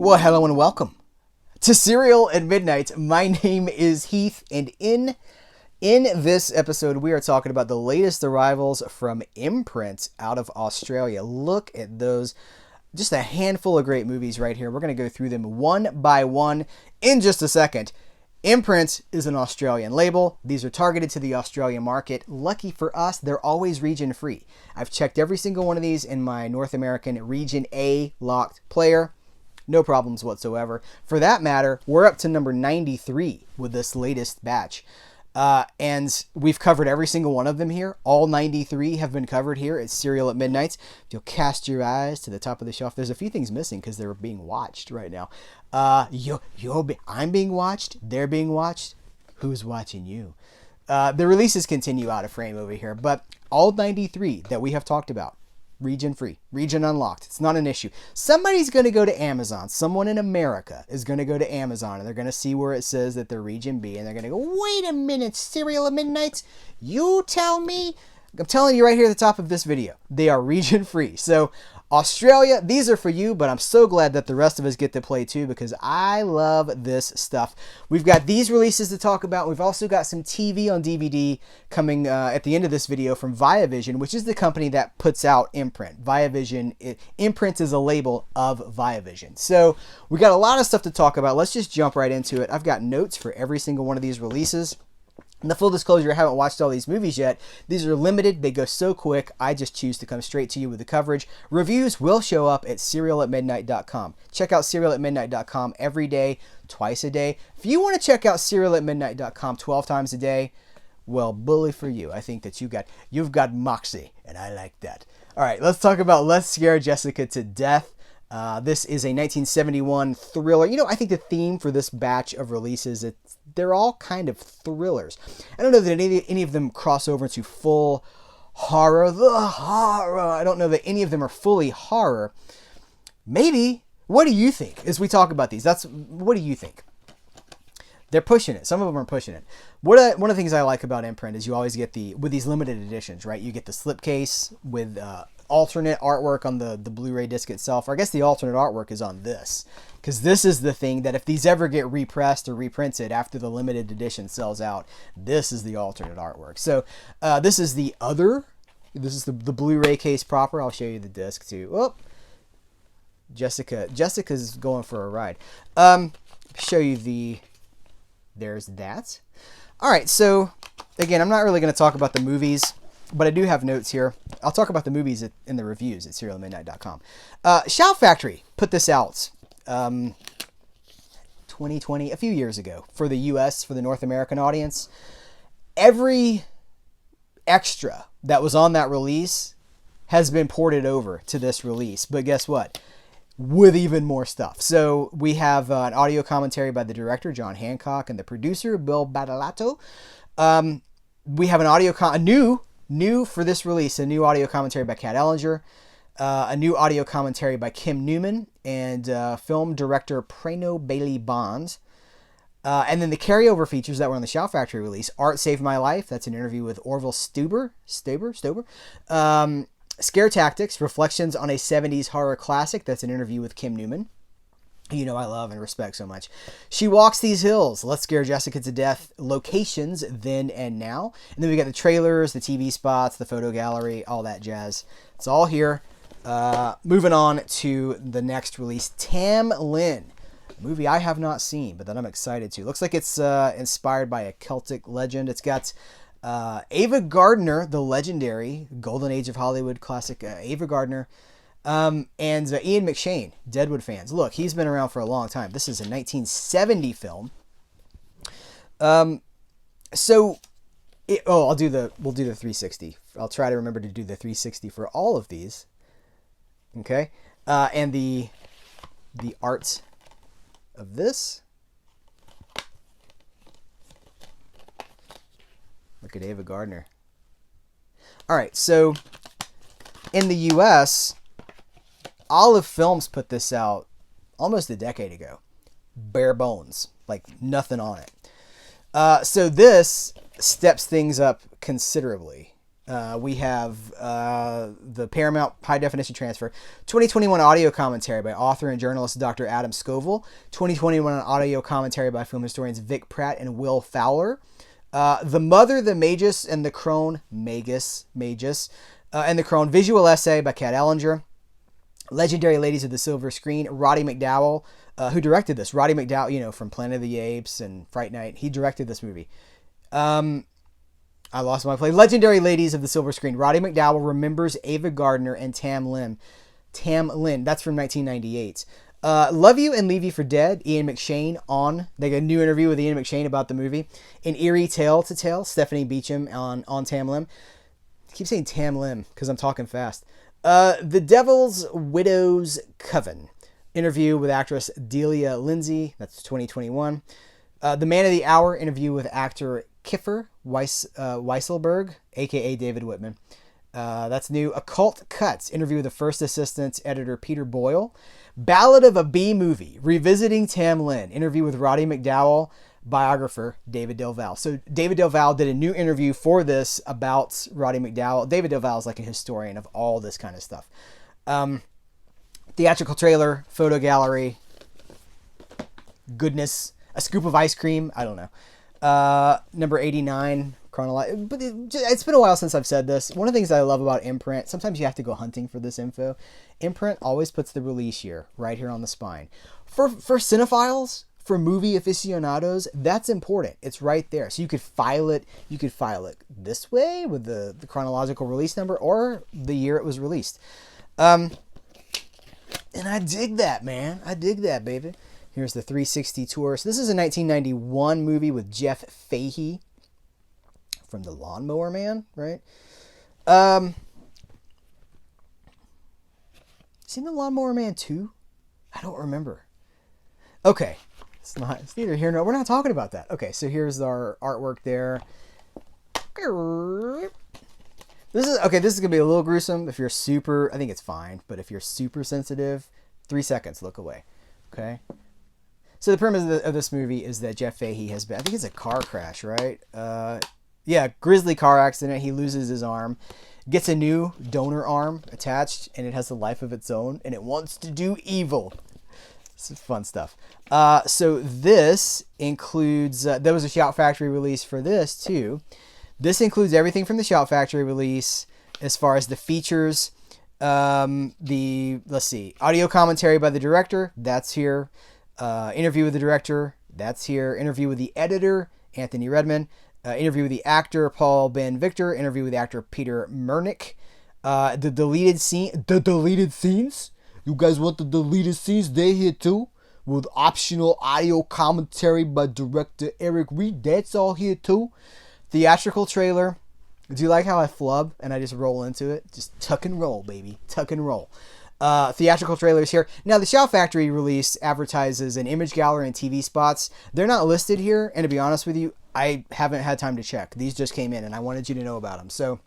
Well, hello and welcome to Serial at Midnight. My name is Heath, and in this episode, we are talking about the latest arrivals from Imprint out of Australia. Look at those. Just a handful of great movies right here. We're going to go through them one by one in just a second. Imprint is an Australian label. These are targeted to the Australian market. Lucky for us, they're always region free. I've checked every single one of these in my North American Region A locked player. No problems whatsoever. For that matter, we're up to number 93 with this latest batch. And we've covered every single one of them here. All 93 have been covered here at Serial at Midnight. If you'll cast your eyes to the top of the shelf, there's a few things missing because they're being watched right now. I'm being watched. They're being watched. Who's watching you? The releases continue out of frame over here, but all 93 that we have talked about, region free, region unlocked. It's not an issue. Somebody's going to go to Amazon. Someone in America is going to go to Amazon and they're going to see where it says that they're region B and they're going to go, wait a minute, Serial at Midnight, you tell me? I'm telling you right here at the top of this video, they are region free. So Australia, these are for you, but I'm so glad that the rest of us get to play too because I love this stuff. We've got these releases to talk about. We've also got some TV on DVD coming at the end of this video from Viavision, which is the company that puts out Imprint. Imprint is a label of Viavision. So we got a lot of stuff to talk about. Let's just jump right into it. I've got notes for every single one of these releases. And the full disclosure, I haven't watched all these movies yet. These are limited. They go so quick. I just choose to come straight to you with the coverage. Reviews will show up at CerealAtMidnite.com. Check out CerealAtMidnite.com every day, twice a day. If you want to check out CerealAtMidnite.com 12 times a day, well, bully for you. I think that you've got moxie, and I like that. All right, let's talk about Let's Scare Jessica to Death. This is a 1971 thriller. You know, I think the theme for this batch of releases, they're all kind of thrillers. I don't know that any of them cross over into full horror. I don't know that any of them are fully horror. Maybe. What do you think as we talk about these? What do you think? They're pushing it. Some of them are pushing it. One of the things I like about Imprint is you always get with these limited editions, right? You get the slipcase with alternate artwork on the Blu-ray disc itself. Or I guess the alternate artwork is on this. Because this is the thing that if these ever get repressed or reprinted after the limited edition sells out, this is the alternate artwork. So this is the other. This is the Blu-ray case proper. I'll show you the disc too. Oh, Jessica's going for a ride. Show you the. There's that. All right, so again, I'm not really going to talk about the movies, but I do have notes here. I'll talk about the movies in the reviews at CerealAtMidnite.com. Shout Factory put this out 2020, a few years ago, for the US, for the North American audience. Every extra that was on that release has been ported over to this release, but guess what? With even more stuff. So we have an audio commentary by the director, John Hancock, and the producer, Bill Badalato. We have an audio, new for this release, a new audio commentary by Kat Ellinger, a new audio commentary by Kim Newman, and film director Prano Bailey Bonds. And then the carryover features that were on the Shout Factory release. Art Saved My Life. That's an interview with Orville Stober. Scare Tactics, Reflections on a 70s Horror Classic. That's an interview with Kim Newman. You know I love and respect so much. She Walks These Hills, Let's Scare Jessica to Death, Locations, Then and Now. And then we got the trailers, the TV spots, the photo gallery, all that jazz. It's all here. Moving on to the next release, Tam Lin. A movie I have not seen, but that I'm excited to. Looks like it's inspired by a Celtic legend. It's got Ava Gardner, the legendary Golden Age of Hollywood classic Ava Gardner, and Ian McShane, Deadwood fans. Look, he's been around for a long time. This is a 1970 film. We'll do the 360. I'll try to remember to do the 360 for all of these. Okay, and the art of this. Look at Ava Gardner. All right, so in the U.S., Olive Films put this out almost a decade ago. Bare bones, like nothing on it. So this steps things up considerably. We have the Paramount High Definition Transfer. 2021 audio commentary by author and journalist Dr. Adam Scoville. 2021 audio commentary by film historians Vic Pratt and Will Fowler. The Mother, the Magus, and the Crone, Magus, and the Crone, visual essay by Kat Ellinger. Legendary Ladies of the Silver Screen, Roddy McDowall, who directed this. Roddy McDowall, from Planet of the Apes and Fright Night. He directed this movie. I lost my place. Legendary Ladies of the Silver Screen. Roddy McDowall remembers Ava Gardner and Tam Lin. That's from 1998. Love You and Leave You for Dead. Ian McShane on. They got a new interview with Ian McShane about the movie. An Eerie Tale to Tell. Stephanie Beacham on Tam Lim. I keep saying Tam Lim because I'm talking fast. The Devil's Widow's Coven. Interview with actress Delia Lindsay. That's 2021. The Man of the Hour. Interview with actor Kiefer Weisselberg, a.k.a. David Whitman. That's new. Occult Cuts. Interview with the first assistant editor Peter Boyle. Ballad of a Bee Movie. Revisiting Tam Lin. Interview with Roddy McDowall. Biographer David Del Valle. So David Del Valle did a new interview for this about Roddy McDowall. David Del Valle is like a historian of all this kind of stuff. Theatrical trailer, photo gallery, goodness, a scoop of ice cream. I don't know. Number 89, chronological. But it's been a while since I've said this. One of the things I love about Imprint, sometimes you have to go hunting for this info. Imprint always puts the release year right here on the spine. For cinephiles, for movie aficionados, that's important. It's right there. So you could file it. You could file it this way with the chronological release number or the year it was released. And I dig that, man. I dig that, baby. Here's the 360 tour. So this is a 1991 movie with Jeff Fahey from The Lawnmower Man, right? Seen The Lawnmower Man 2? I don't remember. Okay. It's neither here nor... We're not talking about that. Okay, so here's our artwork there. This is going to be a little gruesome if you're super... I think it's fine, but if you're super sensitive, 3 seconds, look away. Okay? So the premise of this movie is that Jeff Fahey has been... I think it's a car crash, right? Yeah, grisly car accident. He loses his arm. Gets a new donor arm attached, and it has a life of its own, and it wants to do evil. It's fun stuff. So this includes... there was a Shout Factory release for this, too. This includes everything from the Shout Factory release as far as the features. Let's see, audio commentary by the director, that's here. Interview with the director, that's here. Interview with the editor, Anthony Redman. Interview with the actor, Paul Ben Victor. Interview with the actor, Peter Mernick. The deleted scenes. You guys want the deleted scenes? They're here too. With optional audio commentary by director Eric Reed. That's all here too. Theatrical trailer. Do you like how I flub and I just roll into it? Just tuck and roll, baby. Tuck and roll. Theatrical trailers here. Now, the Shout Factory release advertises an image gallery and TV spots. They're not listed here, and to be honest with you, I haven't had time to check. These just came in, and I wanted you to know about them. So,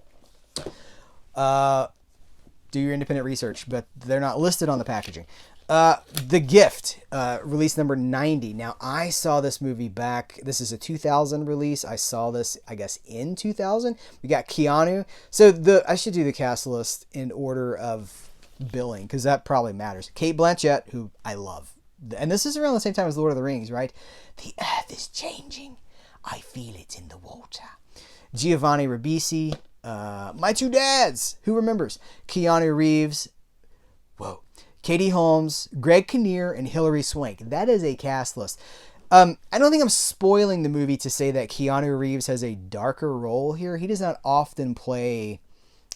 do your independent research, but they're not listed on the packaging. The Gift, release number 90. Now, I saw this movie back. This is a 2000 release. I saw this, I guess, in 2000. We got Keanu. So I should do the cast list in order of billing, because that probably matters. Cate Blanchett, who I love. And this is around the same time as Lord of the Rings, right? The earth is changing. I feel it in the water. Giovanni Ribisi. My Two Dads. Who remembers? Keanu Reeves. Whoa. Katie Holmes, Greg Kinnear, and Hilary Swank. That is a cast list. I don't think I'm spoiling the movie to say that Keanu Reeves has a darker role here. He does not often play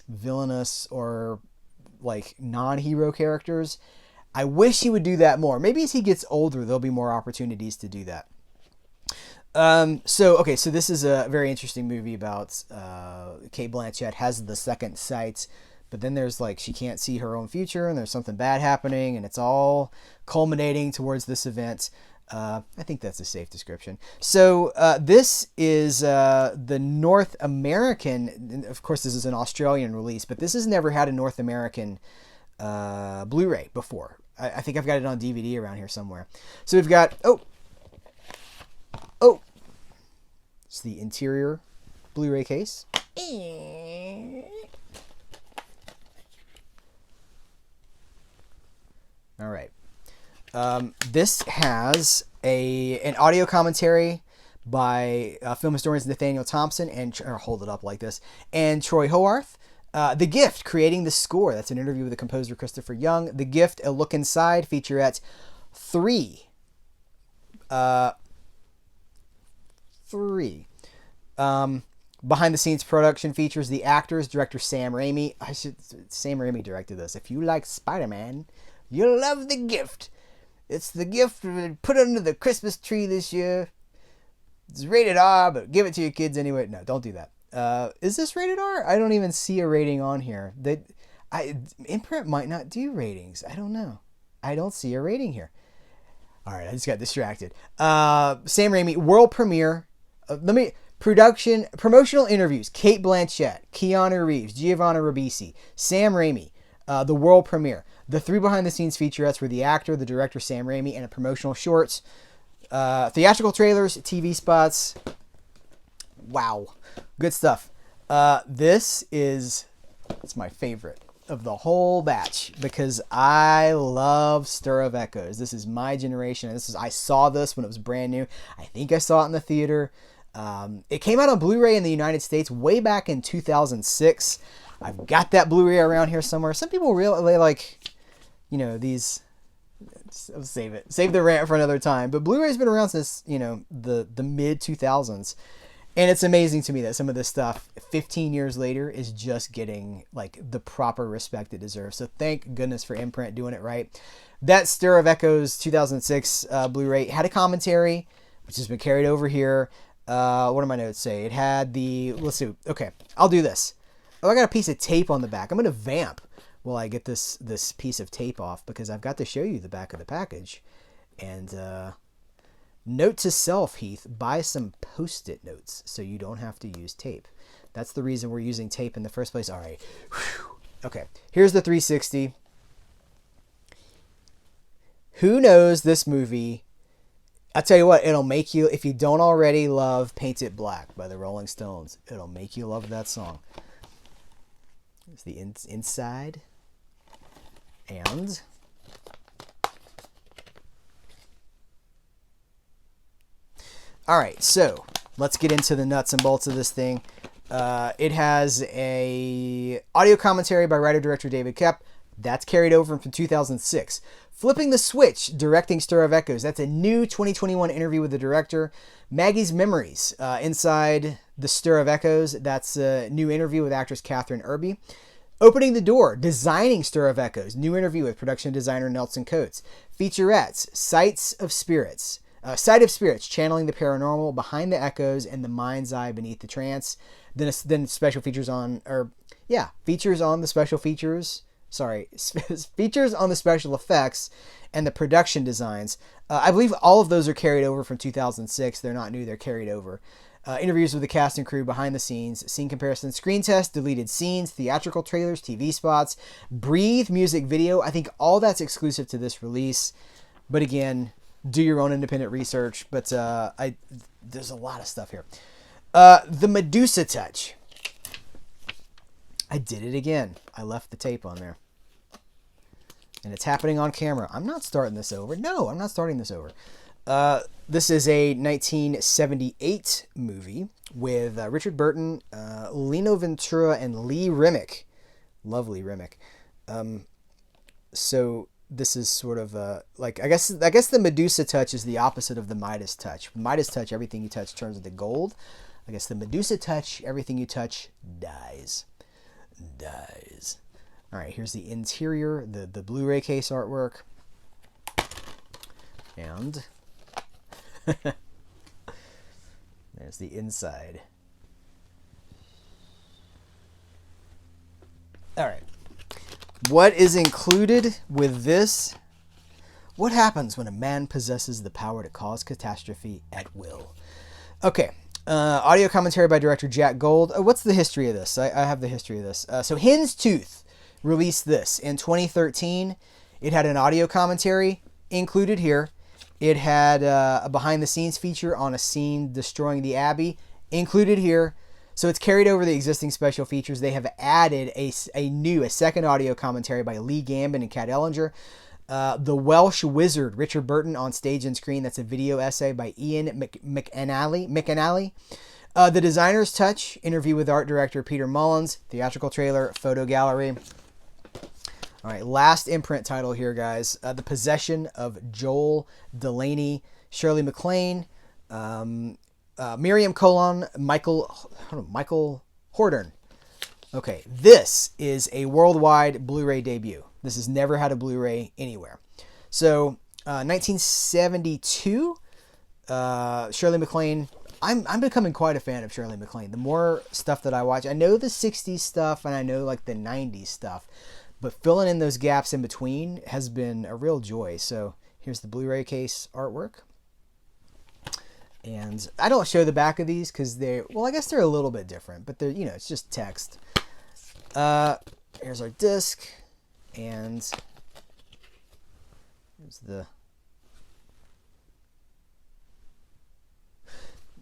villainous or like non-hero characters. I wish he would do that more. Maybe as he gets older, there'll be more opportunities to do that. So this is a very interesting movie about Cate Blanchett has the second sight. But then there's like, she can't see her own future and there's something bad happening and it's all culminating towards this event. I think that's a safe description. So this is the North American, of course this is an Australian release, but this has never had a North American Blu-ray before. I think I've got it on DVD around here somewhere. So we've got, it's the interior Blu-ray case. All right. This has an audio commentary by film historians Nathaniel Thompson hold it up like this, and Troy Howarth. The Gift, creating the score. That's an interview with the composer Christopher Young. The Gift, a look inside, featurette 3. 3. Behind the scenes production features the actors, director Sam Raimi. Sam Raimi directed this. If you like Spider-Man, you'll love The Gift. It's The Gift put under the Christmas tree this year. It's rated R, but give it to your kids anyway. No, don't do that. Is this rated R? I don't even see a rating on here. Imprint might not do ratings. I don't know. I don't see a rating here. All right, I just got distracted. Sam Raimi, world premiere. Promotional interviews. Cate Blanchett, Keanu Reeves, Giovanni Ribisi, Sam Raimi. The world premiere. The 3 behind-the-scenes featurettes were the actor, the director Sam Raimi, and a promotional shorts. Theatrical trailers, TV spots. Wow. Good stuff. It's my favorite of the whole batch because I love Stir of Echoes. This is my generation. I saw this when it was brand new. I think I saw it in the theater. It came out on Blu-ray in the United States way back in 2006. I've got that Blu-ray around here somewhere. Some people really like, these. I'll save it. Save the rant for another time. But Blu-ray's been around since, the mid 2000s. And it's amazing to me that some of this stuff 15 years later is just getting like the proper respect it deserves. So thank goodness for Imprint doing it right. That Stir of Echoes 2006 Blu-ray had a commentary, which has been carried over here. What do my notes say? It had let's see. Okay, I'll do this. Oh, I got a piece of tape on the back. I'm going to vamp while I get this piece of tape off because I've got to show you the back of the package. And note to self, Heath, buy some Post-it notes so you don't have to use tape. That's the reason we're using tape in the first place. All right. Whew. Okay, here's the 360. Who knows this movie? I'll tell you what, it'll make you, if you don't already love Paint It Black by the Rolling Stones, it'll make you love that song. It's the inside. And all right, so let's get into the nuts and bolts of this thing. It has a audio commentary by writer-director David Koepp. That's carried over from 2006. Flipping the Switch, directing Stir of Echoes. That's a new 2021 interview with the director. Maggie's Memories, inside the Stir of Echoes. That's a new interview with actress Catherine Irby. Opening the Door, designing Stir of Echoes. New interview with production designer Nelson Coates. Featurettes, Sight of Spirits, channeling the paranormal behind the echoes and the mind's eye beneath the trance. Then special features features on the special features. Features on the special effects and the production designs. I believe all of those are carried over from 2006. They're not new, they're carried over. Interviews with the cast and crew behind the scenes, scene comparison, screen test, deleted scenes, theatrical trailers, TV spots, Breathe music video. I think all that's exclusive to this release. But again, do your own independent research. But there's a lot of stuff here. The Medusa Touch. I did it again. I left the tape on there. And it's happening on camera. I'm not starting this over. No, I'm not starting this over. This is a 1978 movie with Richard Burton, Lino Ventura, and Lee Remick. Lovely Remick. So this is sort of I guess the Medusa Touch is the opposite of the Midas Touch. Midas Touch, everything you touch turns into gold. I guess the Medusa Touch, everything you touch dies. All right, here's the interior, the Blu-ray case artwork. And there's the inside. All right. What is included with this? What happens when a man possesses the power to cause catastrophe at will? Okay. Audio commentary by director Jack Gold. What's the history of this? I have the history of this. So Hen's Tooth released this in 2013. It had an audio commentary included here. It had a behind-the-scenes feature on a scene destroying the Abbey included here. So it's carried over the existing special features. They have added a second audio commentary by Lee Gambon and Kat Ellinger. The Welsh Wizard, Richard Burton on stage and screen. That's a video essay by Ian McAnally. The Designer's Touch, interview with art director Peter Mullins. Theatrical trailer, photo gallery. All right, last Imprint title here, guys. The Possession of Joel Delaney, Shirley MacLaine, Miriam Colon, Michael Hordern. Okay, this is a worldwide Blu-ray debut. This has never had a Blu-ray anywhere. So, 1972, Shirley MacLaine. I'm becoming quite a fan of Shirley MacLaine. The more stuff that I watch, I know the 60s stuff and I know like the 90s stuff, but filling in those gaps in between has been a real joy. So here's the Blu-ray case artwork. And I don't show the back of these because I guess they're a little bit different, but they're, it's just text. Here's our disc, and here's the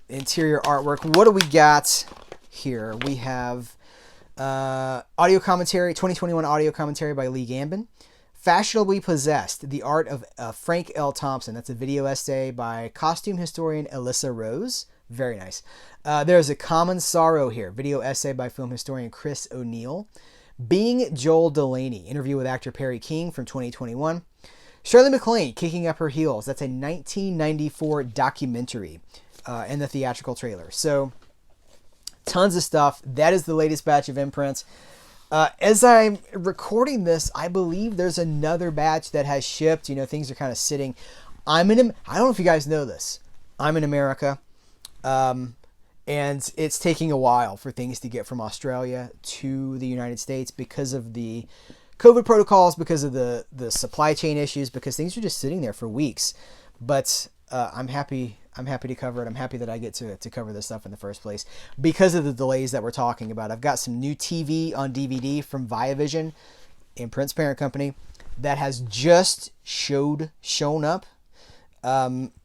interior artwork. What do we got here? We have audio commentary, 2021 audio commentary by Lee Gambin. Fashionably Possessed, The Art of Frank L. Thompson. That's a video essay by costume historian Alyssa Rose. Very nice. There's A Common Sorrow here, video essay by film historian Chris O'Neill. Being Joel Delaney, interview with actor Perry King from 2021. Shirley MacLaine, Kicking Up Her Heels. That's a 1994 documentary in the theatrical trailer. So, tons of stuff. That is the latest batch of imprints. As I'm recording this, I believe there's another batch that has shipped. Things are kind of sitting. I don't know if you guys know this. I'm in America. And it's taking a while for things to get from Australia to the United States because of the COVID protocols, because of the supply chain issues, because things are just sitting there for weeks. But I'm happy to cover it. I'm happy that I get to cover this stuff in the first place because of the delays that we're talking about. I've got some new TV on DVD from Viavision, Imprint's parent company, that has just shown up.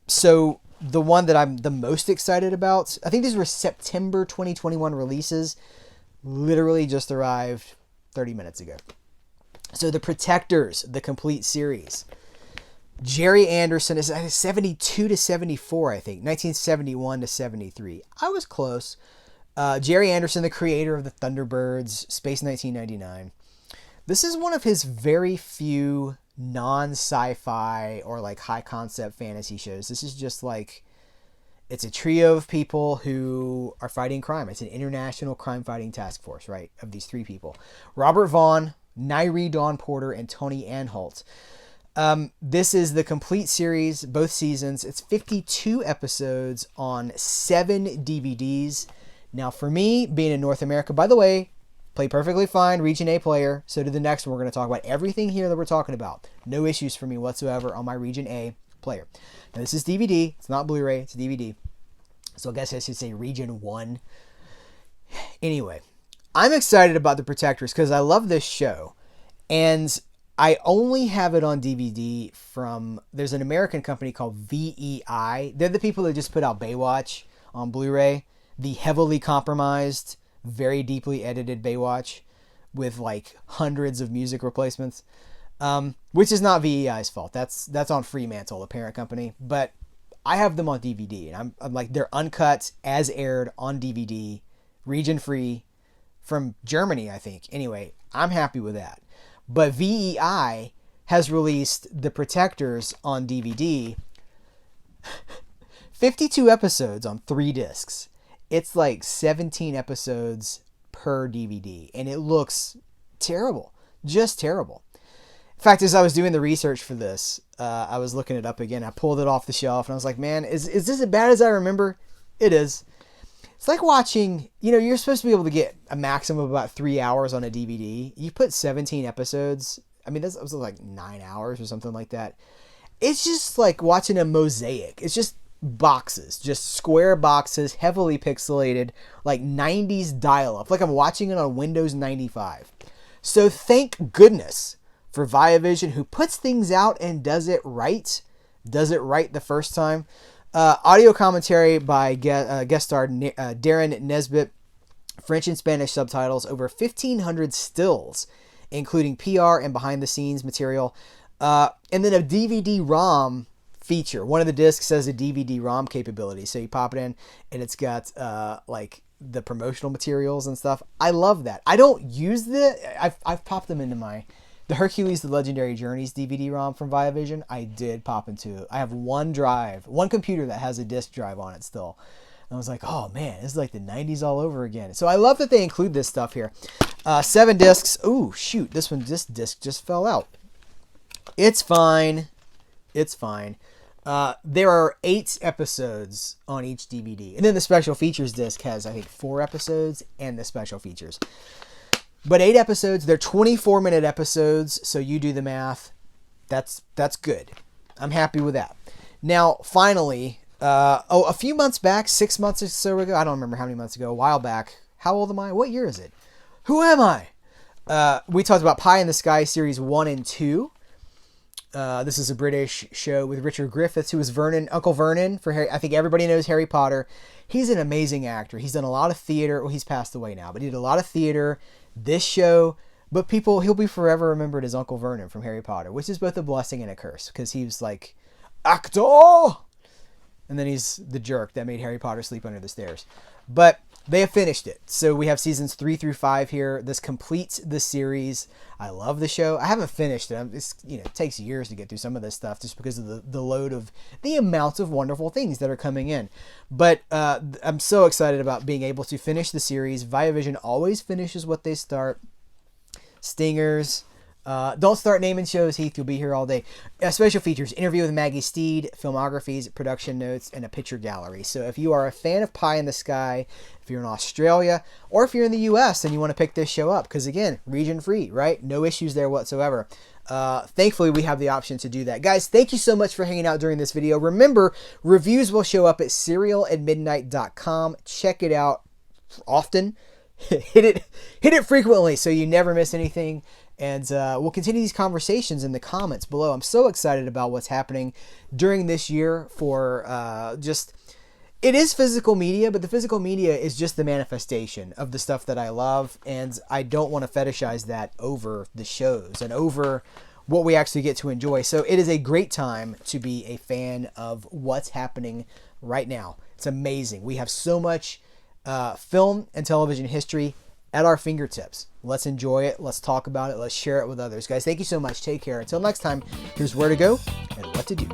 So the one that I'm the most excited about, I think these were September 2021 releases, literally just arrived 30 minutes ago. So The Protectors, the complete series. Jerry Anderson is 72 to 74, I think. 1971 to 73. I was close. Jerry Anderson, the creator of the Thunderbirds, Space 1999. This is one of his very few non-sci-fi or like high-concept fantasy shows. This is just like, it's a trio of people who are fighting crime. It's an international crime-fighting task force, right, of these three people. Robert Vaughn, Nairi Dawn Porter, and Tony Anholt. This is the complete series, both seasons. It's 52 episodes on 7 DVDs. Now, for me, being in North America, by the way, play perfectly fine, Region A player. So to the next one, we're going to talk about everything here that we're talking about. No issues for me whatsoever on my Region A player. Now, this is DVD. It's not Blu-ray. It's DVD. So I guess I should say Region 1. Anyway, I'm excited about The Protectors because I love this show. And I only have it on DVD from, there's an American company called VEI. They're the people that just put out Baywatch on Blu-ray. The heavily compromised, very deeply edited Baywatch with like hundreds of music replacements, which is not VEI's fault. That's on Fremantle, the parent company. But I have them on DVD, and I'm like, they're uncut, as aired on DVD, region free, from Germany, I think. Anyway, I'm happy with that. But VEI has released The Protectors on DVD, 52 episodes on 3 discs. It's like 17 episodes per DVD, and it looks terrible, just terrible. In fact, as I was doing the research for this, I was looking it up again. I pulled it off the shelf, and I was like, man, is this as bad as I remember? It is. It's like watching, you're supposed to be able to get a maximum of about 3 hours on a DVD. You put 17 episodes. I mean, that was like 9 hours or something like that. It's just like watching a mosaic. It's just boxes, just square boxes, heavily pixelated, like 90s dial-up. Like I'm watching it on Windows 95. So thank goodness for Viavision, who puts things out and does it right the first time. Audio commentary by guest star Darren Nesbitt, French and Spanish subtitles, over 1,500 stills, including PR and behind-the-scenes material. And then a DVD-ROM feature. One of the discs has a DVD-ROM capability. So you pop it in and it's got like the promotional materials and stuff. I love that. I don't use I've popped them into the Hercules, the Legendary Journeys DVD-ROM from Viavision. I did pop into. I have one computer that has a disc drive on it still. And I was like, oh man, this is like the 90s all over again. So I love that they include this stuff here. 7 discs. Ooh, shoot, this disc just fell out. It's fine. It's fine. There are 8 episodes on each DVD. And then the special features disc has, I think, 4 episodes and the special features. But 8 episodes, they're 24-minute episodes, so you do the math. That's good. I'm happy with that. Now, finally, a few months back, 6 months or so ago, I don't remember how many months ago, a while back. How old am I? What year is it? Who am I? We talked about Pie in the Sky Series 1 and 2. This is a British show with Richard Griffiths, who is Uncle Vernon for Harry. I think everybody knows Harry Potter. He's an amazing actor. He's done a lot of theater. Well, he's passed away now, but he did a lot of theater, this show, but he'll be forever remembered as Uncle Vernon from Harry Potter, which is both a blessing and a curse, because he was like, actor! And then he's the jerk that made Harry Potter sleep under the stairs. But they have finished it. So we have seasons 3 through 5 here. This completes the series. I love the show. I haven't finished it. It takes years to get through some of this stuff just because of the load of the amounts of wonderful things that are coming in. But I'm so excited about being able to finish the series. Viavision always finishes what they start. Stingers. Don't start naming shows, Heath. You'll be here all day. Special features, interview with Maggie Steed, filmographies, production notes, and a picture gallery. So if you are a fan of Pie in the Sky, if you're in Australia, or if you're in the US and you want to pick this show up, because again, region free, right? No issues there whatsoever. Thankfully, we have the option to do that. Guys, thank you so much for hanging out during this video. Remember, reviews will show up at CerealAtMidnite.com. Check it out often. Hit it frequently so you never miss anything. And we'll continue these conversations in the comments below. I'm so excited about what's happening during this year for it is physical media, but the physical media is just the manifestation of the stuff that I love. And I don't want to fetishize that over the shows and over what we actually get to enjoy. So it is a great time to be a fan of what's happening right now. It's amazing. We have so much film and television history at our fingertips. Let's enjoy it. Let's talk about it. Let's share it with others. Guys, thank you so much. Take care. Until next time, here's where to go and what to do.